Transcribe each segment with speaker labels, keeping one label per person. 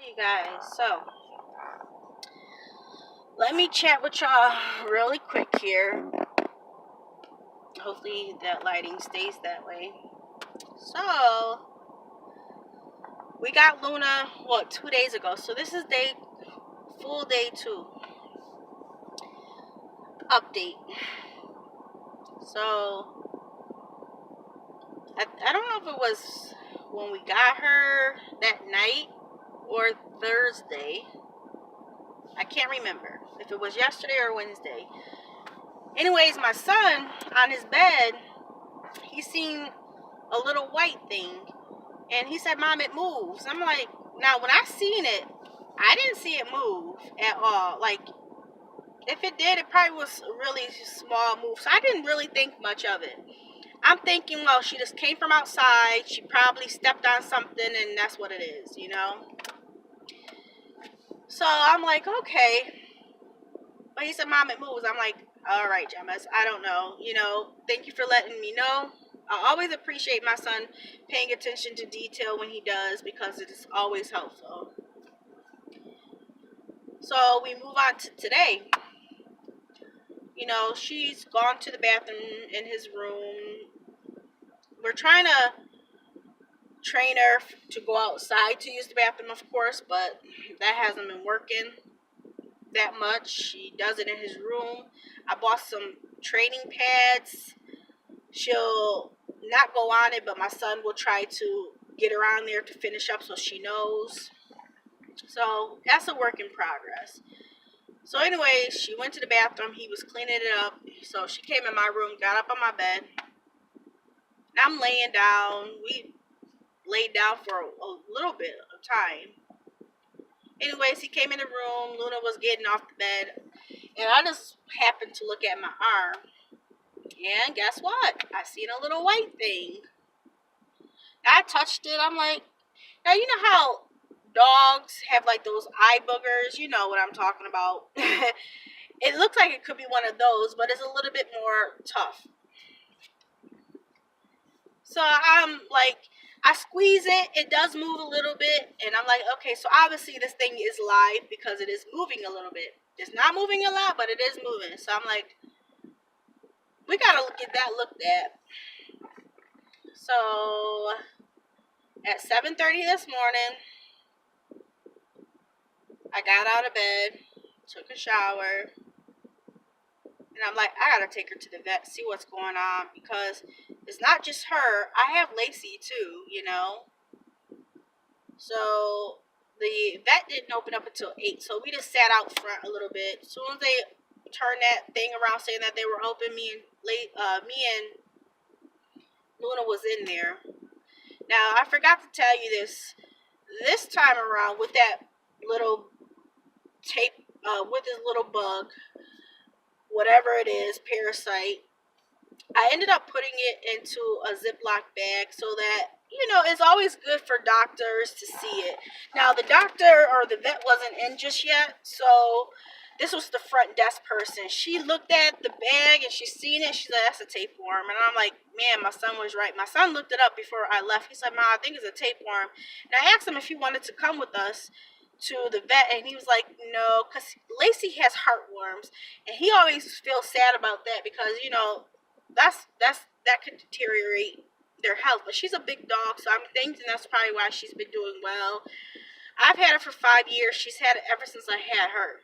Speaker 1: Hey guys, so let me chat with y'all really quick here. Hopefully that lighting stays that way. So we got Luna 2 days ago. So this is full day 2 update. So I don't know if it was when we got her that night or Thursday. I can't remember if it was yesterday or Wednesday. Anyways, my son on his bed, he seen a little white thing, and he said, "Mom, it moves." I'm like, now when I seen it, I didn't see it move at all. Like, if it did, it probably was a really small move, so I didn't really think much of it. I'm thinking, well, she just came from outside, she probably stepped on something, and that's what it is, you know. So I'm like, okay. But he said, "Mom, it moves." I'm like, all right, Gemmas, I don't know. Thank you for letting me know. I always appreciate my son paying attention to detail when he does, because it is always helpful. So we move on to today. She's gone to the bathroom in his room. We're trying to train her to go outside to use the bathroom, of course, but that hasn't been working that much. She does it in his room. I bought some training pads. She'll not go on it, but my son will try to get her on there to finish up so she knows. So that's a work in progress. So anyway, she went to the bathroom. He was cleaning it up. So she came in my room, got up on my bed. Now I'm laying down. We laid down for a little bit of time. Anyways, he came in the room. Luna was getting off the bed. And I just happened to look at my arm. And guess what? I seen a little white thing. I touched it. I'm like, now you know how dogs have like those eye boogers? You know what I'm talking about. It looks like it could be one of those, but it's a little bit more tough. So I'm like, I squeeze it. It does move a little bit. And I'm like, okay, so obviously this thing is live because it is moving a little bit. It's not moving a lot, but it is moving. So I'm like, we got to get that looked at. So at 7:30 this morning, I got out of bed, took a shower, and I'm like, I gotta take her to the vet, see what's going on, because it's not just her. I have Lacey too, So the vet didn't open up until 8, so we just sat out front a little bit. As soon as they turned that thing around saying that they were open, me and Luna was in there. Now, I forgot to tell you this time around with that little tape, with this little bug, whatever it is, parasite, I ended up putting it into a Ziploc bag so that, it's always good for doctors to see it. Now, the doctor or the vet wasn't in just yet, so this was the front desk person. She looked at the bag and she seen it. She's like, "That's a tapeworm." And I'm like, man, my son was right. My son looked it up before I left. He said, "Ma, I think it's a tapeworm." And I asked him if he wanted to come with us to the vet, and he was like, "No," because Lacey has heartworms, and he always feels sad about that because, that could deteriorate their health. But she's a big dog, so I'm thinking that's probably why she's been doing well. I've had her for 5 years. She's had it ever since I had her.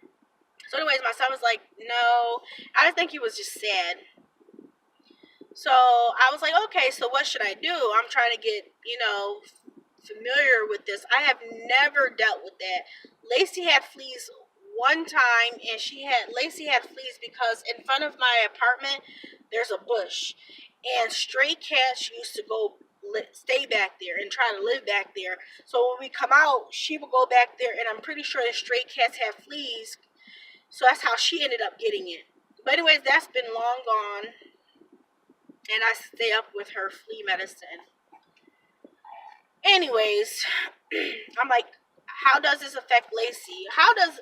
Speaker 1: So anyways, my son was like, "No." I just think he was just sad. So I was like, okay, so what should I do? I'm trying to get, familiar with this. I have never dealt with that. Lacey had fleas one time, and Lacey had fleas because in front of my apartment there's a bush, and stray cats used to stay back there and try to live back there. So when we come out, she would go back there, and I'm pretty sure the stray cats have fleas. So that's how she ended up getting it. But anyways, that's been long gone, and I stay up with her flea medicine. Anyways, I'm like, how does this affect Lacey? How does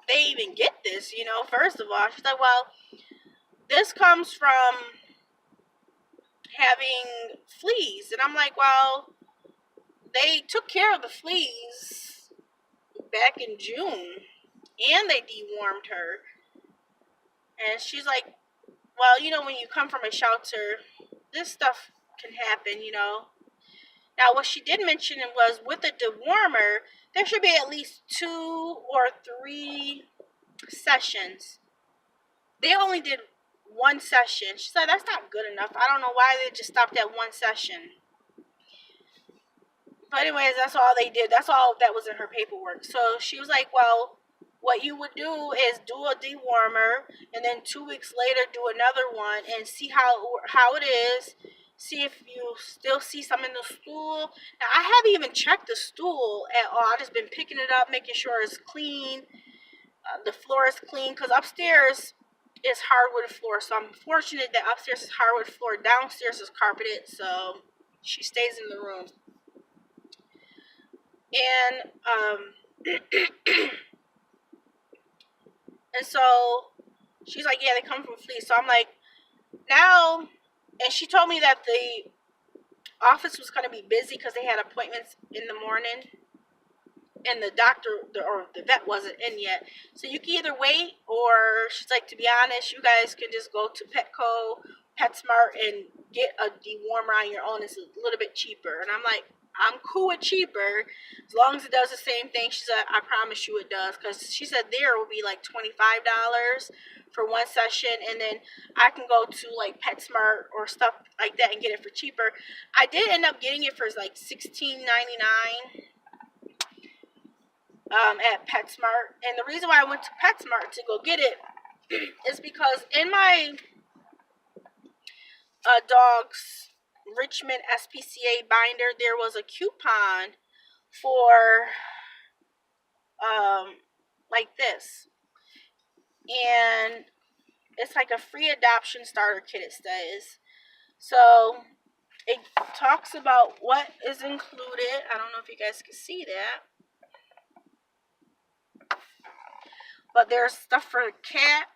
Speaker 1: they even get this? First of all, she's like, well, this comes from having fleas. And I'm like, well, they took care of the fleas back in June, and they dewormed her. And she's like, well, you know, when you come from a shelter, this stuff can happen, you know. Now, what she did mention was with the dewormer, there should be at least 2 or 3 sessions. They only did 1 session. She said that's not good enough. I don't know why they just stopped at 1 session. But anyways, that's all they did. That's all that was in her paperwork. So she was like, well, what you would do is do a dewormer, and then 2 weeks later do another one and see how it is. See if you still see some in the stool. Now, I haven't even checked the stool at all. I've just been picking it up, making sure it's clean. The floor is clean, because upstairs is hardwood floor. So I'm fortunate that upstairs is hardwood floor. Downstairs is carpeted, so she stays in the room. And and so she's like, yeah, they come from fleas. So I'm like, now, and she told me that the office was going to be busy because they had appointments in the morning, and the doctor or the vet wasn't in yet. So you can either wait, or she's like, to be honest, you guys can just go to Petco, PetSmart, and get a dewormer on your own. It's a little bit cheaper. And I'm like, I'm cool with cheaper as long as it does the same thing. She said, I promise you it does, because she said there will be like $25 for 1 session, and then I can go to like PetSmart or stuff like that and get it for cheaper. I did end up getting it for like $16.99 at PetSmart, and the reason why I went to PetSmart to go get it is because in my dog's Richmond SPCA binder, there was a coupon for like this, and it's like a free adoption starter kit, it says. So it talks about what is included. I don't know if you guys can see that, but there's stuff for a cat.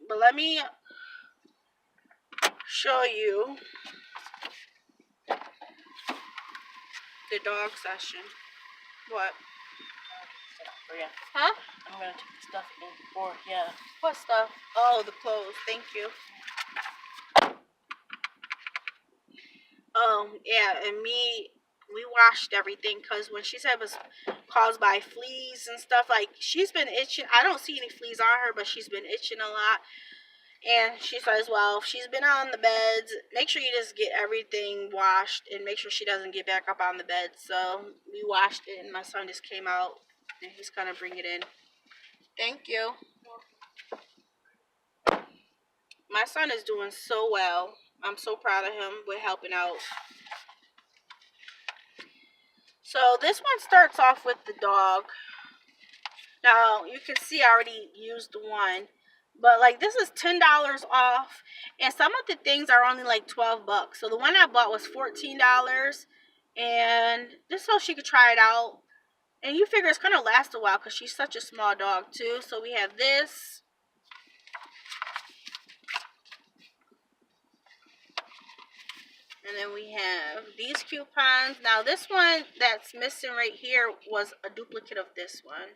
Speaker 1: But let me show you the dog session. What?
Speaker 2: Oh, yeah.
Speaker 1: Huh?
Speaker 2: I'm gonna take the stuff in for, yeah.
Speaker 1: What stuff? Oh, the clothes. Thank you. Yeah, and we washed everything, because when she said it was caused by fleas and stuff, like, she's been itching. I don't see any fleas on her, but she's been itching a lot. And she says, well, if she's been on the beds, make sure you just get everything washed and make sure she doesn't get back up on the bed. So we washed it, and my son just came out, and he's going to bring it in. Thank you. My son is doing so well. I'm so proud of him with helping out. So this one starts off with the dog. Now, you can see I already used one. But, like, this is $10 off. And some of the things are only, like, $12. So the one I bought was $14. And just so she could try it out. And you figure it's going to last a while, because she's such a small dog, too. So we have this. And then we have these coupons. Now, this one that's missing right here was a duplicate of this one.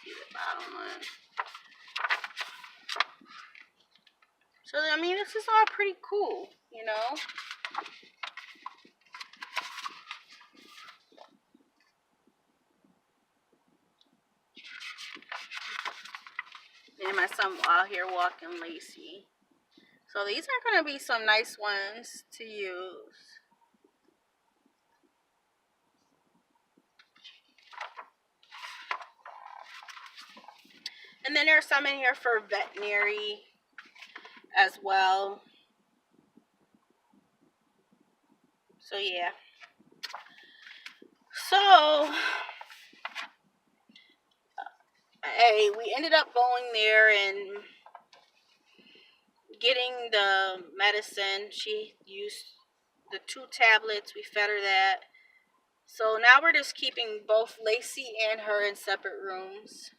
Speaker 1: See the bottom one. So, I mean, this is all pretty cool, you know. And my son out here walking Lacey. So these are going to be some nice ones to use. And then there's some in here for veterinary as well. So yeah. So, hey, we ended up going there and getting the medicine. She used the 2 tablets. We fed her that. So now we're just keeping both Lacey and her in separate rooms.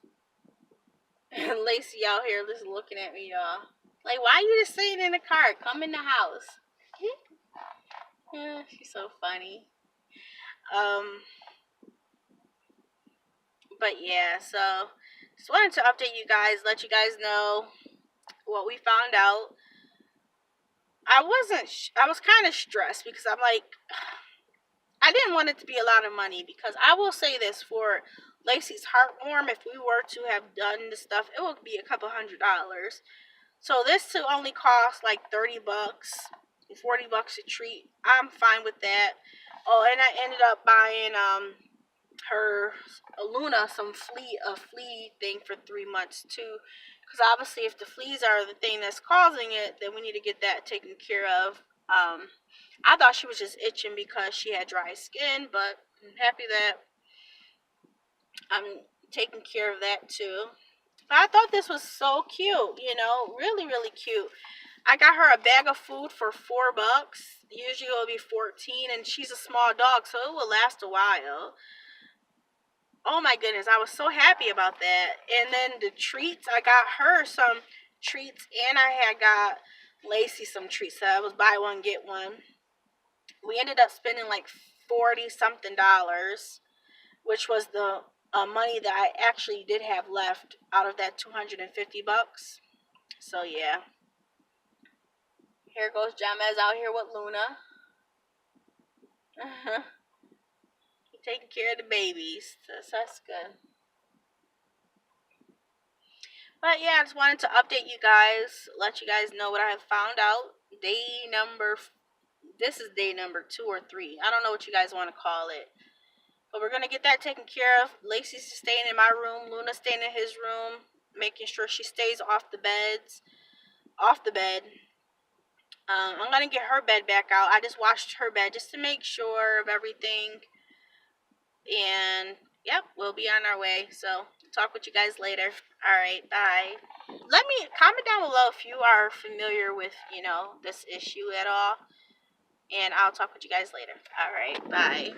Speaker 1: And Lacey out here just looking at me, y'all. Like, why you just sitting in the car? Come in the house. Yeah, she's so funny. But yeah, so just wanted to update you guys, let you guys know what we found out. I was kind of stressed because I'm like, I didn't want it to be a lot of money because I will say this for Lacey's heartworm, if we were to have done the stuff, it would be a couple $100s. So this to only cost like $30, $40 a treat. I'm fine with that. Oh, and I ended up buying her Luna a flea thing for 3 months too, because obviously if the fleas are the thing that's causing it, then we need to get that taken care of. I thought she was just itching because she had dry skin, but I'm happy that I'm taking care of that too. But I thought this was so cute, really, really cute. I got her a bag of food for $4. Usually it'll be 14, and she's a small dog, so it will last a while. Oh my goodness, I was so happy about that. And then the treats, I got her some treats, and I had got Lacey some treats. So I was buy one get one. We ended up spending like 40 something dollars, which was the money that I actually did have left out of that $250. So yeah, here goes Jamez out here with Luna. Taking care of the babies. That's good. But yeah, I just wanted to update you guys, let you guys know what I have found out. This is day number 2 or 3. I don't know what you guys want to call it. But we're going to get that taken care of. Lacey's staying in my room. Luna's staying in his room. Making sure she stays off the bed. I'm going to get her bed back out. I just washed her bed just to make sure of everything. And yep, we'll be on our way. So talk with you guys later. All right, bye. Let me comment down below if you are familiar with, this issue at all. And I'll talk with you guys later. All right, bye.